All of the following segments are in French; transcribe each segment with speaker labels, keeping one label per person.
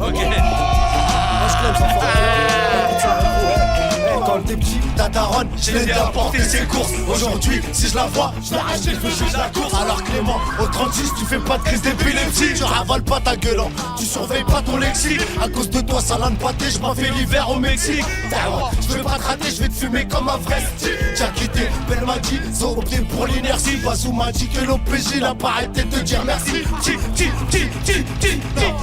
Speaker 1: Ok.
Speaker 2: Moi je clame ça fort. Quand t'es petit, ta daronne, je l'ai apporté ses courses. Aujourd'hui, si je la vois, je l'arrache et je la course. Alors Clément, au 36, tu fais pas de crise d'épilepsie. Tu ravales pas ta gueule, tu surveilles pas ton lexique. À cause de toi, salade pâté, je m'en fais l'hiver au Mexique. Je vais pas te rater, je vais te fumer comme un vrai style. T'as quitté, belle m'a dit, ils ont opté pour l'inertie. Basou m'a dit que l'OPJ n'a pas arrêté de dire merci.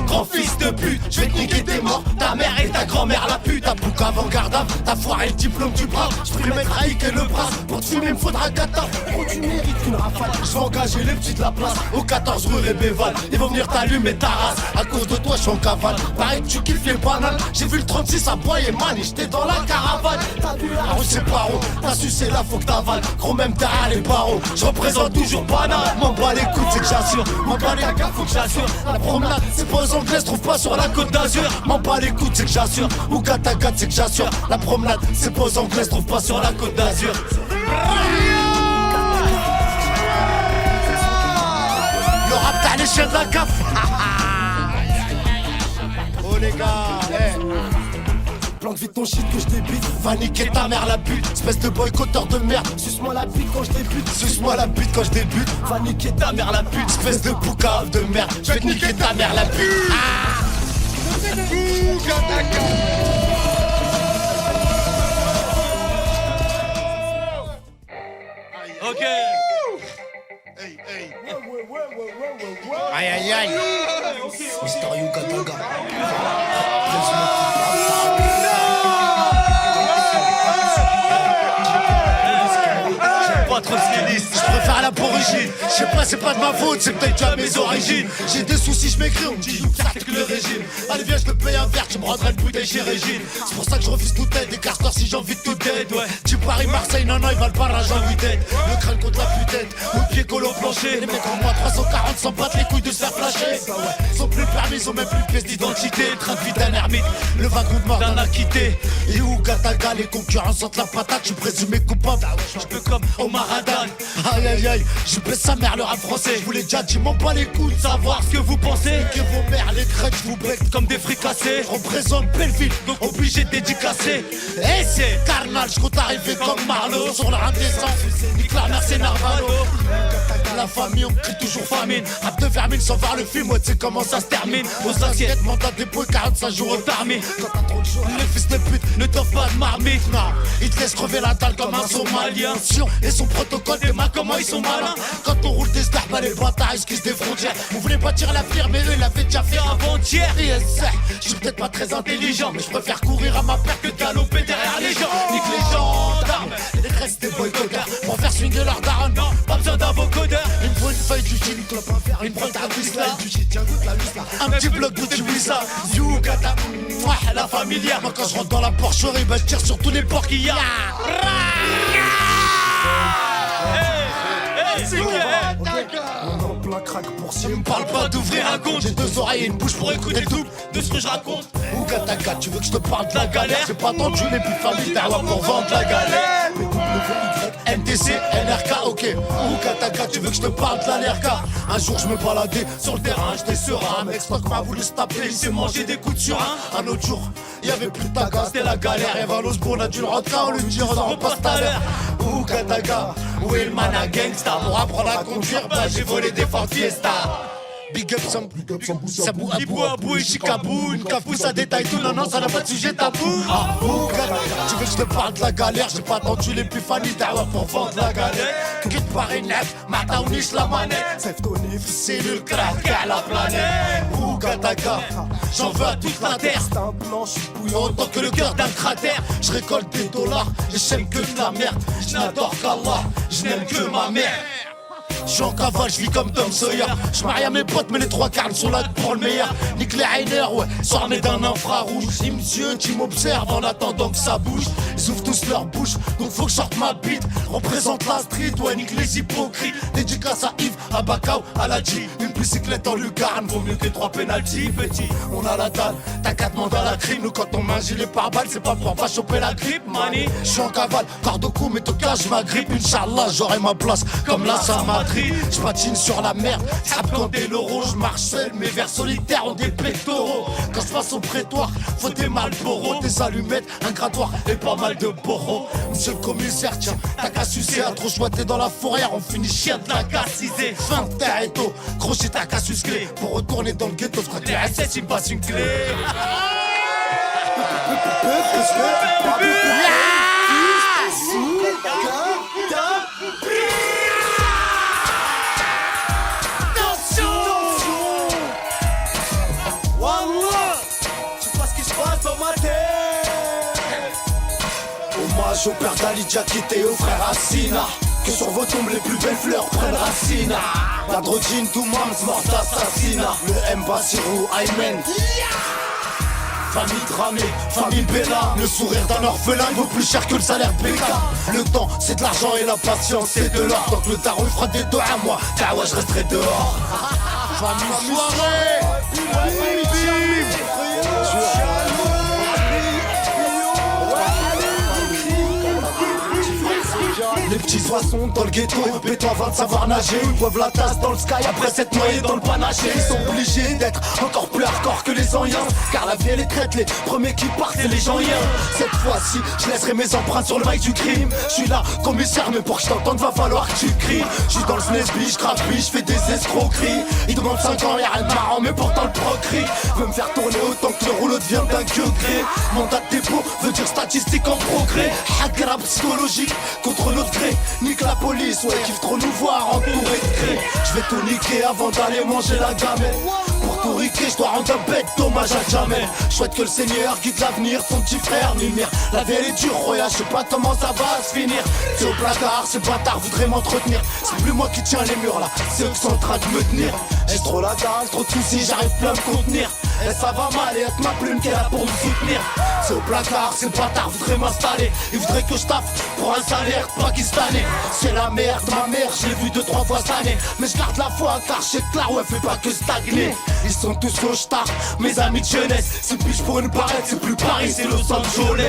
Speaker 2: Grand fils de pute, je vais te niquer tes morts. Ta mère et ta grand-mère la pute. Ta bouc avant-gardable, ta foire et le diplôme du bras. Je prie mettre Aïk et le bras. Pour te fumer, me faudra gata. Gros, tu mérites une rafale. Je vais engager les petits de la place. Au 14 rue Rébéval. Ils vont venir t'allumer ta race. À cause de toi, je suis en cavale. Pareil que tu kiffes les bananes. J'ai vu le 36 à Bois et Mani. J'étais dans la caravane. T'as vu la rue, c'est pas haut. T'as sucé là, faut que t'avales. Gros, même derrière les barreaux. Je représente toujours banane. M'en bats les couilles, c'est que j'assure. M'en bats les gars, faut que j'assure. La promenade, c'est pas aux Anglais, se trouve pas sur la côte d'Azur. M'en bats les couilles, c'est que j'assure. Ou gata, c'est que j'assure. La promenade, c'est pas aux Anglais, se trouve pas sur la côte d'Azur. Le rap t'as les chiens de la CAF. Oh les gars, plante vite ton shit que je débite. Va niquer ta mère la pute. Espèce de boycotteur de merde. Suce-moi la bite quand je débute. Suce-moi la bite quand je débute. Va niquer ta mère la pute. Espèce de boucave de merde. Je vais te niquer ta mère la pute.
Speaker 1: Ok.
Speaker 2: Aïe aïe aïe. Mister Yuka Taga. Pas trop styliste, je préfère l'aborigine. Je sais pas, c'est pas de ma faute, c'est peut-être à mes origines. J'ai des soucis, je m'écris, on me dit ça c'est que le régime. Allez viens, je te paye un verre, tu me rendras une bouteille chez Régine. C'est pour ça que je refuse toute aide, des castors si j'ai envie de tout dead. Ouais, tu Paris-Marseille, non, ils valent pas l'argent, oui dead. Le crâne contre la putaine, le pied collé au plancher. Les mecs en moi 340 s'en battent les couilles de se faire flasher. Ils sont plus permis, ils ont même plus de pièces d'identité. Le train de vie d'un ermite, le wagon de mort d'un acquitté. Et où Gataga, les concurrents sentent la patate, je présumé coupable. Je peux comme Omar Haddad. Aïe aïe aïe, je baisse sa mère le rap français. Je vous l'ai déjà dit, m'en pas les couilles de savoir ce que vous pensez. Que vos mères, les crêtes, je vous bec comme des fricassés. Je représente Belleville, donc obligé de dédicacer. Et c'est carnal, je compte arriver comme Marlowe. Sur leur indécence, nique la mère, c'est Narvalo. La famille, on crie toujours famine. Rap de vermine sans voir le film, ouais, tu sais comment ça se termine. Aux assiettes, mandat dépôt 45 jours au tarmi. Quand t'as trop de jours, les fils de pute ne t'offrent pas de marmite. Non, ils te laissent crever la dalle comme un Somalien. Et son protocole, des mains, comment ils sont malins. Quand on roule des stars, bah les bâtards esquissent des frontières. Vous voulez pas tirer la firme, mais eux, ils l'avaient déjà fait avant-hier. Yes, je suis peut-être pas très intelligent, mais je préfère courir à ma perte que galoper derrière les gens. Nique les gendarmes, les restes des boycotteurs. Pour faire swinguer leur daronne, non, pas besoin d'un vocodeur. Il me faut une feuille du gin, une brotte à whisky, du shit, tiens goûte la whisky. Un petit bloc de du wissa, you gata, la familière. Moi quand je rentre dans la porcherie, bah je tire sur tous les porcs qu'il y a. On en plein crack pour si. Me parle pas d'ouvrir un compte. J'ai deux oreilles et une bouche pour écouter le double de ce que je raconte. Ou Gataga, tu veux que je te parle de la galère? J'ai pas tendu les plus familles d'Awa pour vendre la galère. MTC, NRK, ok. Ou Gataga, tu veux que je te parle de la LRK? Un jour je me baladais sur le terrain, j'étais serein. Un mec stock m'a voulu se taper, il s'est mangé des coups de surin. Un autre jour, y'avait plus de taga, c'était la galère. Et Valos, on a dû le rentrer, on lui dit on en repasse tout à l'heure. Ou Gataga, où est le mana gangsta? Pour apprendre à conduire, bah j'ai volé des Ford Fiesta. Big up Sabou Abou Abou et Chicabou. Une cafou ça détaille tout, non non ça n'a pas de sujet tabou. Ah tu veux que je te parle de la galère? J'ai pas attendu l'épiphanie d'Awa pour vendre la galère. Quitte par une nef, matin on niche la manette. Sève ton if, c'est le crack à la planète. Ou Gataga, j'en veux à toute la terre. C'est un blanc, je suis bouillant autant que le cœur d'un cratère. Je récolte des dollars et j'aime que de la merde. Je n'adore qu'Allah, je n'aime que ma mère. Je suis en cavale, je vis comme Tom Sawyer. Je marie à mes potes, mais les trois quarts sont là pour le meilleur. Nique les Rainer, ouais, sont armés d'un infrarouge. Si monsieur, tu m'observes en attendant que ça bouge. Ils ouvrent tous leur bouche, donc faut que je sorte ma bite. Représente la street, ouais, nique les hypocrites. Dédicace à Yves, à Bakao, à la G. Une bicyclette en lucarne, vaut mieux que 3 pénaltys, petit. On a la dalle, t'as 4 mandats à la crime. Nous, quand on met un gilet pare-balles, c'est pas pour pas choper la grippe, mani. Je suis en cavale, corde au cou, mais au cas, je m'agrippe. Inch'Allah, j'aurai ma place comme la Samadri. crie. Je patine sur la merde, trappe quand des laureaux. Je marche seul, mes vers solitaires ont des pectoraux. Quand je passe au prétoire, faut des Marlboro, des allumettes, un grattoir et pas mal de boros. Monsieur le commissaire, tiens, t'as qu'à sucer, à trop choiter dans la forêt, on finit chien de la gassisée. Fin de terre et tôt, crochet ta casus clé. Pour retourner dans le ghetto, frère, t'es SS, il me passe une clé. Hommage au père d'Ali Diakité et au frère Assina. Que sur vos tombes les plus belles fleurs prennent racine. La drogine, tout mams, mort d'assassinat. Le M. Bassirou, Aymen. Famille dramée, famille Bella. Le sourire d'un orphelin vaut plus cher que le salaire de Becca. Le temps, c'est de l'argent et la patience, c'est de l'or. Donc le daron fera des doigts à moi, ouais, je resterai dehors. Famille soirée. Les petits oiseaux dans le ghetto, béton avant de savoir nager. Ils boivent la tasse dans le sky après s'être noyés dans le panaché. Ils sont obligés d'être encore plus hardcore que les anciens, car la vie elle est traite, les premiers qui partent c'est les gens. Cette fois-ci, je laisserai mes empreintes sur le mic du crime. Je suis là, commissaire, mais pour que je t'entende va falloir que tu cries. Je suis dans le SNESB, je crapis, je fais des escroqueries. Ils demandent 5 ans, y'a rien de marrant, mais pourtant le procri veut me faire tourner autant que le rouleau devient d'un gré. Mandat de dépôt veut dire statistique en progrès. Hacker psychologique contre notre gré. Nique la police, ouais, kiffe trop nous voir entourés de gré. Je vais tout niquer avant d'aller manger la gamelle. Pour tout riquer, je dois rendre un bête dommage à jamais. Je souhaite que le Seigneur guide l'avenir, son petit frère Mimir. La vie elle est dure, Roya, je sais pas comment ça va se finir. C'est au placard, ces bâtards voudraient m'entretenir. C'est plus moi qui tiens les murs là, c'est eux qui sont en train de me tenir. J'ai trop la dalle, trop de soucis, j'arrive plus à me contenir. Et ça va mal et avec ma plume qui est là pour me soutenir. C'est au placard, ces bâtards voudraient m'installer. Ils voudraient que je taffe pour un salaire pakistanais. C'est la merde, ma mère, je l'ai vu 2-3 fois cette année. Mais je garde la foi car je sais que la ouais fait pas que stagner. Ils sont tous clochards, mes amis de jeunesse. C'est plus pour une barrette, c'est plus Paris, c'est Los Angeles.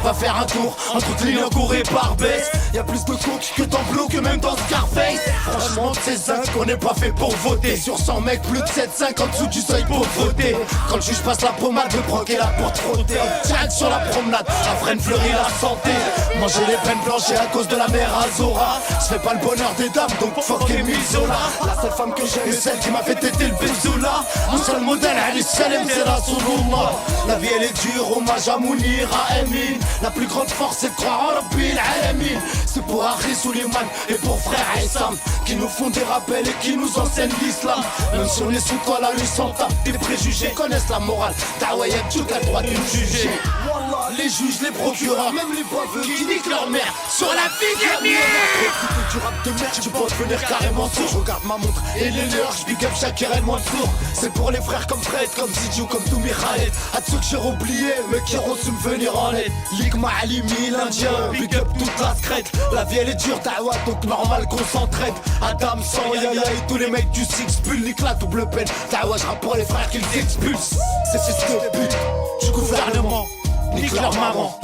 Speaker 2: Va faire un tour entre Clignancourt et Barbès. Y'a plus de coke que dans Blue que même dans Scarface. Franchement c'est 5 qu'on n'est pas fait pour voter. Sur 100 mecs, plus de 7-5 en dessous du seuil pour voter. Quand le juge passe la pommade, le proc est là pour te frotter. Jack sur la promenade, la freine fleurit la santé. Manger les peines blanches à cause de la mère Azora. Je fais pas le bonheur des dames, donc fuck Emile Zola. La seule femme que j'aime est celle qui m'a fait téter le Benzoula. Mon seul modèle, Ali Salem, c'est la Soulouma. La vie elle est dure, hommage à Mounir, à Emin. La plus grande force c'est de croire en Rabbi al-Alamin. C'est pour Harry Suleiman et pour frère Aissam qui nous font des rappels et qui nous enseignent l'islam. Même si on est sous toi, la lui s'en tape des préjugés. Connaissent la morale, Dawa y'a que t'as le droit de nous juger. Les juges, les procureurs, même les boiveux qui niquent leur mère sur la vie des miens. Du rap de merde, tu peux devenir carrément sourd. Je regarde ma montre et les leurs, je big up Shakir et moins de sourd. C'est pour les frères comme Fred, comme Zidji ou comme Toumi Khaled. À ceux que j'ai oubliés, mais qui ont su me venir en aide. Ligma Alimi, l'Indien, big up toute la scrète. La vie elle est dure, Dawa, donc normal qu'on s'entraide. Adam, Sang, Yaya et tous les mecs du Six Bull, nique la double peine. Dawa, je rappe pour les frères qui les expulsent. C'est ce de pute du gouvernement, nique leur maman.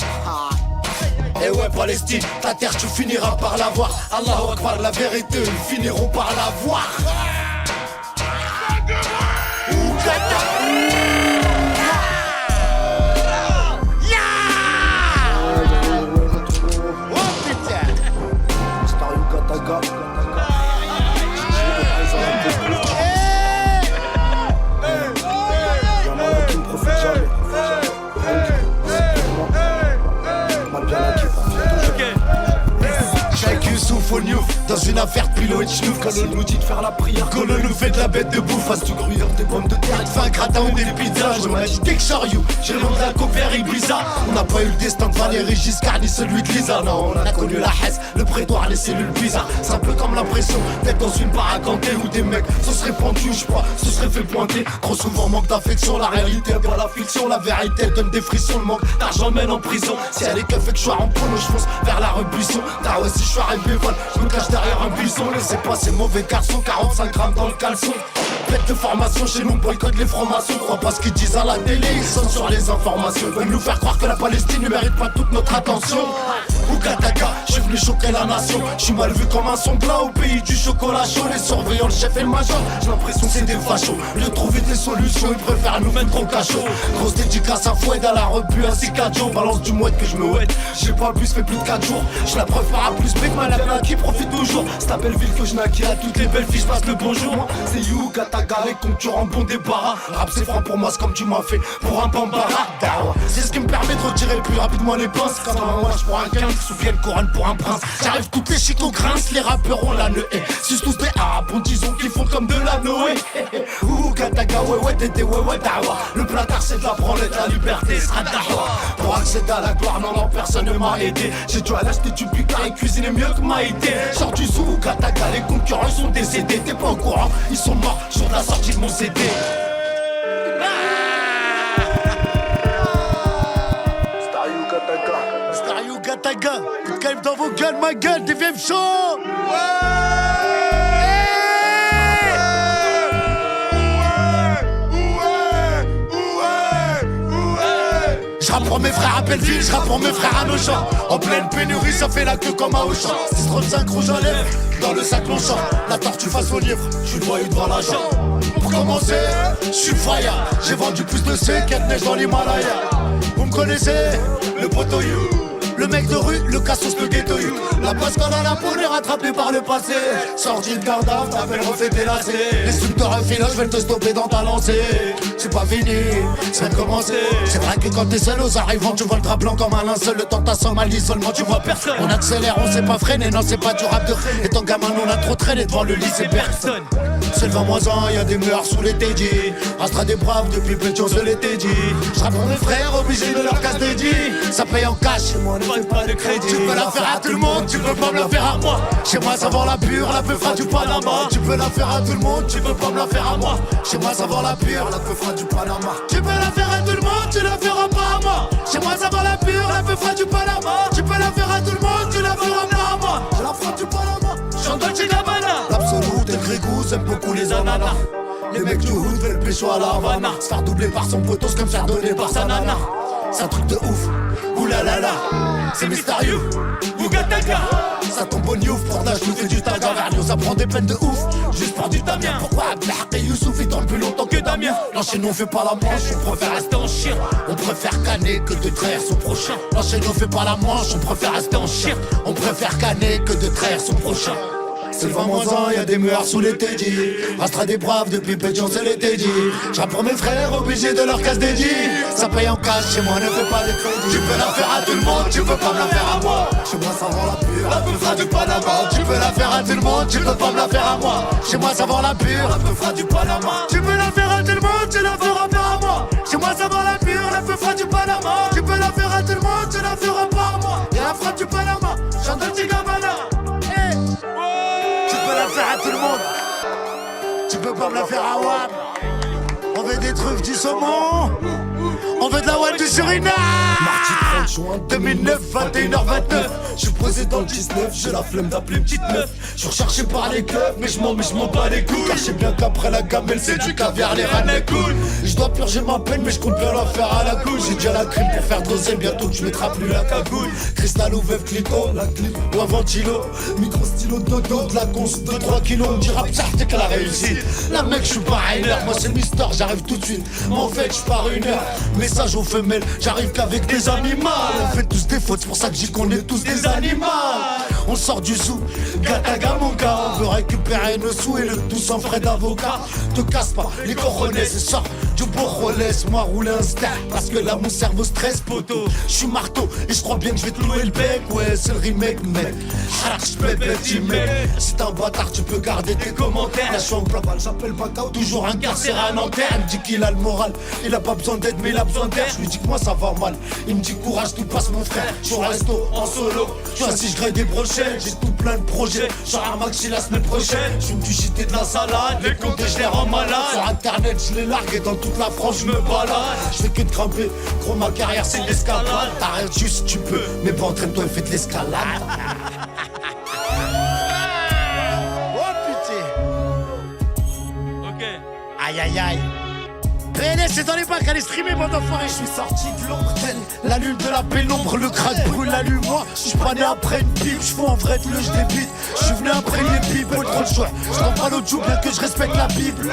Speaker 2: Et ouais Palestine, ta terre tu finiras par la voir. Allahu Akbar, la vérité, ils finiront par la voir. Dans une affaire de pilo et de chenouf, quand on nous dit de faire la prière, quand on nous fait de la bête de bouffe, face du gruyère, des pommes de terre, il te fait un gratin ou des pizzas. Je m'en dit take chariot, j'ai le nom de la coque vers Ibiza. On n'a pas eu le destin de Valéry Giscard ni celui de Lisa. Non, on a connu la Hesse, le prétoire, les cellules bizarres. C'est un peu comme l'impression d'être dans une baracantée où des mecs se seraient pendus, je crois, se seraient fait pointer. Trop souvent manque d'affection, la réalité pas la fiction. La vérité elle donne des frissons, le manque d'argent mène en prison. Si elle est que fait que je suis en polo, je fonce vers la rebuisson. Ah ouais, si je suis arrivé vol, je me cache derrière un buisson. Laissez pas ces mauvais garçons, 45 grammes dans le caleçon. pète de formation, chez nous boycott les francs-maçons. Crois pas ce qu'ils disent à la télé, ils sont sur les informations. Ils veulent nous faire croire que la Palestine ne mérite pas toute notre attention. Ougataka, je suis venu choquer la nation. Je suis mal vu comme un son plat au pays du chocolat chaud. Les surveillants, le chef et le major, j'ai l'impression que c'est des fachos. Au lieu de trouver des solutions, ils préfèrent nous mettre au cachot. Grosse dédicace à Foued, à la repu ainsi qu'à Joe. Balance du mouette que je me ouette. J'ai pas le bus, fait plus de 4 jours. J'suis la preuve par A plus Big Man, la belle qui profite toujours. C'est ta belle ville que je naquis, à toutes les belles filles, passe le bonjour. Moi, c'est Ougataka, les concurrents bon débarras. Rap c'est franc pour moi, c'est comme tu m'as fait pour un bambara. C'est ce qui me permet de retirer plus rapidement les pinces. Quand un match pour un 15, souvienne couronne pour un prince. J'arrive toutes les chicots grincent, les rappeurs ont la neuée. Si tous des arabes, bon disons qu'ils font comme de la Noé. Ougataka, ouais, tété, ouais, dawa. Le placard c'est de la branlette, la liberté sera dawa. Pour accéder à la gloire, non, personne ne m'a aidé. J'ai dû aller acheter du picard et cuisiner mieux que Maïté. Sors du sous, Ougataka, les concurrents sont décédés. T'es pas au courant, ils sont morts sur la sortie de mon CD. Star Ougataka, coup de calme dans vos gueules, ma gueule, des vieilles chauds. J'rappe pour mes frères à Belleville, j'rappe pour mes frères à Nochamps. En pleine pénurie, ça fait la queue comme à Auchan. 635 rouge à lèvres, dans le sac Longchamp. La tortue face au livre, j'suis le voyou devant l'agent. Pour commencer, j'suis fire. J'ai vendu plus de C qu'il y a de neige dans l'Himalaya. Vous me connaissez, le poteau you. Le mec de rue, le cassos, le ghetto you. La passe qu'on a la peau est rattrapée par le passé. Sorti de garde à t'appelles refait tes lacets. Les trucs de raffinage, je vais te stopper dans ta lancée. C'est pas fini, ça vient de commencer. C'est vrai que quand t'es seul aux arrivants, tu vois le drap blanc comme un linceul. Le temps t'assomme à l'isolement, tu vois personne. On accélère, on sait pas freiner, non c'est pas du rap de traîner. Étant gamin, on a trop traîné devant le lycée personne. C'est le 20 ans, y'a des meurs sous les TJ. Astra des braves depuis petit, on se l'était dit. J'rappe pour mes frères, obligés de leur casse dédié. Ça paye en cash, chez moi ne fais pas de crédit. Tu peux la faire à tout le monde, tu peux pas me la faire à moi. Chez moi ça vend la pure, la peu fera du Panama. Tu peux la faire à tout le monde, tu peux pas me la faire à moi. Chez moi ça vend la pure, la peu fera du Panama. Tu peux la faire à tout le monde, tu la feras pas à moi. Chez moi ça vend la pure, la peu fera du Panama. Tu peux la faire à tout le monde, tu la feras pas à moi. Je la ferai du Panama. Chante Dolce Gabbana. L'absolu des grégous aime beaucoup les ananas. Les mecs du hood veulent pécho à la Havana. Se faire doubler par son potos comme faire donner par sa nana. C'est un truc de ouf, oulalala. C'est mystérieux, Ougataka. Ça tombe au Niouf, pour l'âge nous fait du taga. Vernios, ça prend des peines de ouf, juste pour du Damien. Pourquoi Abdelhak et Youssouf ils dorment plus longtemps que Damien? Non chez nous on fait pas la manche, on préfère rester en chien. On préfère canner que de trahir son prochain. Non chez nous on fait pas la manche, on préfère rester en chien. On préfère canner que de trahir son prochain. C'est le 20 ans, y'a des meurs sous les TJ. Astra des braves depuis petit, on se l'était dit. J'rappe pour mes frères, obligés de leur casse dédié. Ça paye en cash, chez moi ne fais pas de crédit. Tu peux la faire à tout le monde, tu peux pas me la faire à moi. Chez moi ça vend la pure, la peu fera du Panama. Tu peux la faire à tout le monde, tu peux pas me la faire à moi. Chez moi ça vend la pure, la peu fera du Panama. Tu peux la faire à tout le monde, tu la feras pas à moi. Chez moi ça vend la pure, la peu fera du Panama. Tu peux la faire à tout le monde, tu la feras pas à moi. Y'a la frappe du Panama, chante Dolce Gabbana. Tu peux la faire à tout le monde. Tu peux pas me la faire à Wam. On veut des truffes du saumon. On veut de la Wam du Suriname. Mardi 30 juin 2009, 21h29. Je suis posé dans le 19, j'ai la flemme d'appeler une petite meuf. Je suis recherché par les clubs, mais je m'en bats les couilles. Car je sais bien qu'après la gamelle, c'est du caviar, les rânes cool. Je dois purger ma peine, mais je compte bien la faire à la couille. J'ai déjà la crime pour faire doser, bientôt tu mettras plus la cagoule. Cristal ou veuve clico, la clip ou un ventilo. Micro stylo dodo, de la conce de 3 kilos. On me dira putain, t'es qu'elle a réussi. La mec, je suis pas un heure, moi c'est le mister, j'arrive tout de suite. Mais en fait, je pars une heure. Message aux femelles, j'arrive qu'avec des animaux. On fait tous des fautes, c'est pour ça que j'y qu'on est tous des animaux. On sort du zoo, Gataga mon gars. On veut récupérer nos sous et le tout sans frais d'avocat. Te casse pas, les coronets, sort du beau laisse-moi rouler un star. Parce que là mon cerveau stresse poteau. Je suis marteau et je crois bien que je vais te louer le bec. Ouais c'est le remake mec. J'pète petit mec. Si t'es un bâtard tu peux garder tes commentaires. Là je suis en plein balle, j'appelle Bacao. Toujours incarcéré à Nanterre. Il me dit qu'il a le moral, il a pas besoin d'aide mais il a besoin d'air. Je lui dis que moi ça va mal. Il me dit courage tout passe mon frère. Je suis au resto en solo. Tu vois si je grille des brochettes. J'ai tout plein de projets. J'aurai un maxi la semaine prochaine. J'fume du shit et de la salade. Les comptes je les rends malades. Sur internet je les largue et dans toute la France je me balade. Je fais que de grimper. Gros ma carrière c'est de l'escalade. T'arrêtes juste tu peux. Mais bon entraîne-toi et fais de l'escalade.
Speaker 1: Oh putain. Ok.
Speaker 2: aïe aïe. PNS c'est dans les bacs, allez streamer bande d'enfoirés. Je suis sorti de l'ombre telle la lune de la pénombre. Le crack brûle, allume-moi. Je suis pas né après une pipe, je fous en vrai le je débite. Je suis venu après les pipes, trop le choix. Je prends pas l'autre joue, bien que je respecte la Bible.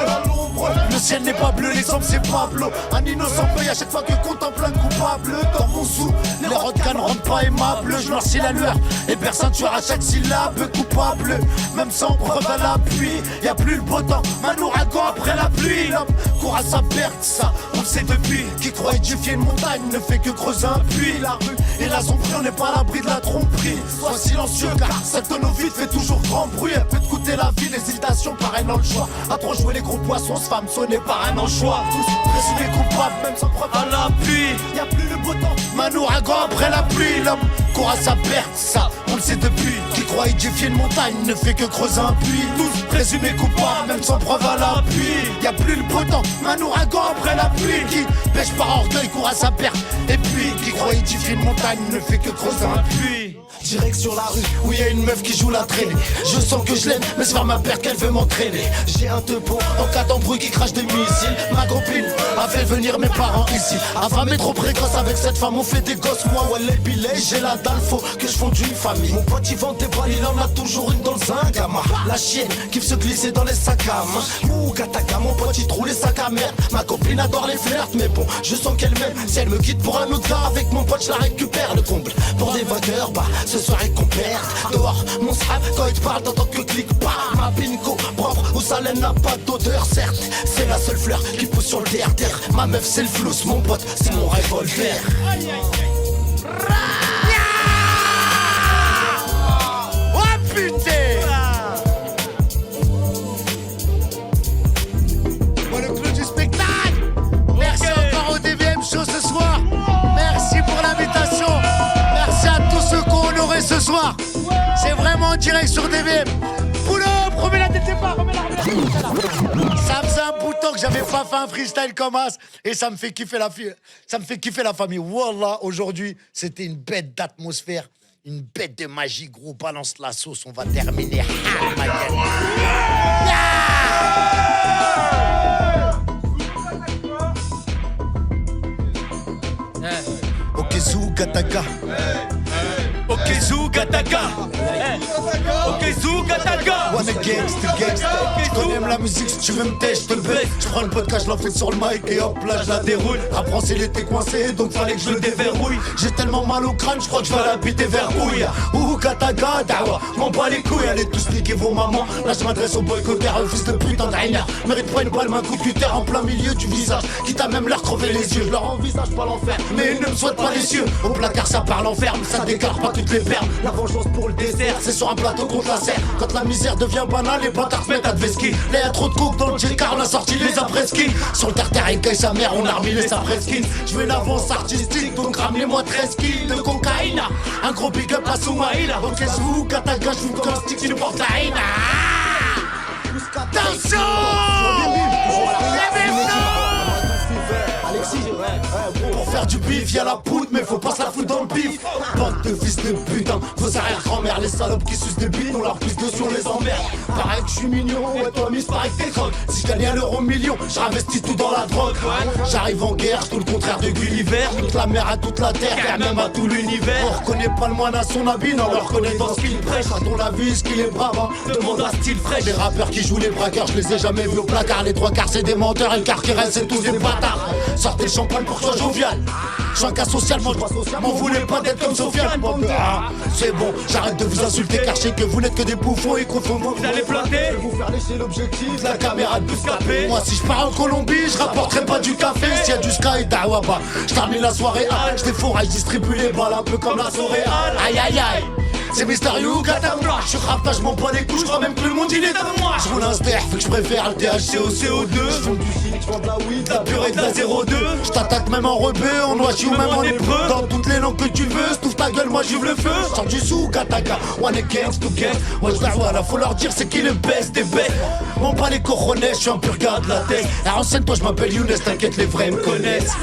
Speaker 2: Le ciel n'est pas bleu, l'exemple c'est Pablo. Un innocent paye à chaque fois que contemple un coupable. Dans mon sou, les rodcans ne rendent pas aimables. Je noircis la lueur et personne tuera à chaque syllabe. Coupable, même sans preuve à l'appui. Y'a plus le beau temps, un ouragan après la pluie. L'homme court à sa perte, ça on le sait depuis. Qui croit édifier une montagne ne fait que creuser un puits. La rue et la sombrerie, on n'est pas à l'abri de la tromperie. Sois silencieux car cette tonneau vide fait toujours grand bruit. Elle peut te coûter la vie, l'hésitation pareil dans le choix. À trop jouer les gros poissons, se femme sonner par un anchois. Tous présumés coupables, même sans preuve à l'appui. Y'a plus le beau temps, un ouragan après la pluie. L'homme court à sa perte, ça on le sait depuis. Qui croit édifier une montagne ne fait que creuser un puits. Tous présumés coupables, même sans preuve à l'appui. Y'a plus le beau temps, un ouragan après la pluie. Qui pêche par orgueil, court à sa perte. Et puis qui croit édifier une montagne ne fait que creuser un puits. Direct sur la rue où y a une meuf qui joue la traînée. Je sens que je l'aime, mais c'est vers ma perte qu'elle veut m'entraîner. J'ai un teupon en cas d'embrouille qui crache des missiles. Ma copine a fait venir mes parents ici. Affamé trop précoce avec cette femme, on fait des gosses. Moi, ouais, les billets, j'ai la dalle, faut que je fonde une famille. Mon pote, il vend des balles, il en a toujours une dans le zingama. La chienne qui se glisser dans les sacs à main. Ouh, Kataka, mon pote, il trouve les sacs à merde. Ma copine adore les flirts, mais bon, je sens qu'elle m'aime. Si elle me quitte pour un autre gars, avec mon pote, je la récupère. Le comble pour des vainqueurs, bah, ce soir et qu'on perd. Dehors, mon srap, quand il te parle, t'entends que clic, pas ma pinko, propre, où sa laine n'a pas d'odeur, certes. C'est la seule fleur qui pousse sur le terre. Ma meuf, c'est le flous, mon pote, c'est mon revolver. Oh putain! Moi, le clou du spectacle! Merci encore au DVM Show ce soir! Merci pour l'invitation! Merci à tous ceux qu'on honoré ce soir! C'est vraiment en direct sur DVM! Boulot! Remets la tête pas! Remets la Ça faisait un bout de temps que j'avais pas fait un freestyle comme as et ça me fait kiffer la famille. Wallah, aujourd'hui, c'était une bête d'atmosphère, une bête de magie, gros. Balance la sauce, on va terminer. Ok, Zou Gataka. Ok, Zou Gataka. Ok, Zou Gataka. Wanna gangsta. Tu connais la musique, si tu veux me têche, je te le baisse. Je prends le podcast, je l'enfile sur le mic et hop là je la déroule. Après il était coincé, donc fallait que je le déverrouille. J'ai tellement mal au crâne, je crois que je vais l'habiter vers Ouya. Ouh, Gataka, dawa, m'en bats les couilles, allez tous niquer vos mamans. Là je m'adresse au boycotteur, un fils de putain de Rainer. Mérite pas une balle, un coup de cutter en plein milieu du visage. Qui t'a même leur crevé les yeux, je leur envisage pas l'enfer. Mais ils ne me souhaitent pas les cieux. Au placard ça parle en ferme, ça déclare pas toutes les perles. La vengeance pour le désert, c'est sur un plateau contre la serre. Quand la misère devient banale, les bâtards se mettent à Dveski. Là y'a trop de coke dans le J-Car, on a sorti les après-skins. Sur le terre-terre, il caille sa mère, on a remis les après-skins. Je veux une avance artistique, donc ramenez-moi 13 kills de cocaïne. Un gros big up à Soumaïla. Ok, Zou, Kataga, je vous comme stick, tu portes la haine. Attention! Pour faire du bif, y'a la poudre, mais faut pas se la foutre dans le bif. Bande de fils de putain, vos arrière-grand-mères, les salopes qui sucent des bites, on leur pisse dessus, on les emmerde. Pareil que je suis mignon, ouais, toi, miss, pareil que t'es croque. Si je gagnais à l'euro million, j'investis tout dans la drogue. J'arrive en guerre, tout le contraire de Gulliver. Toute la mer à toute la terre, et même à tout l'univers. On reconnaît pas le moine à son habit, non, on le reconnaît dans ce qu'il prêche. À ton avis, ce qu'il est brave, hein, demande à style fraîche. Les rappeurs qui jouent les braqueurs, je les ai jamais vus au placard. Les trois quarts, c'est des menteurs, et le quart qui reste, c'est tous des bâtards. Sortez le champagne pour toi, jovial. Je suis un cas social, moi m'en voulez pas d'être comme Sofiane. C'est bon, j'arrête de vous insulter car je sais que vous n'êtes que des bouffons et qu'on vous allez planter. Vous faire lécher l'objectif, la caméra de Bouscapé. Moi si je pars en Colombie, je rapporterai pas du café. S'il y a du sky, dawa bah, je termine la soirée, je défouraille, je distribue les balles un peu comme la soirée. Aïe aïe aïe. C'est Mister You, Gatamra. Je suis rapta, je m'en bats les couilles, je crois même que le monde il est à moi. Je roule un ster, fait que je préfère le THC au CO2. Je fume du shit, je vends de la weed, de la purée, de la 02. Je t'attaque même en rebeu, en noachi ou même en hébreu. Dans toutes les langues que tu veux, stouffe ta gueule, moi j'ouvre le feu. Sors du sou, Gataka, one against to get. Ouais, voilà, faut leur dire c'est qui le best des bêtes. M'en bats les coronets, je suis un pur gars de la tête. Et renseigne-toi, je m'appelle Younes, t'inquiète, les vrais me connaissent.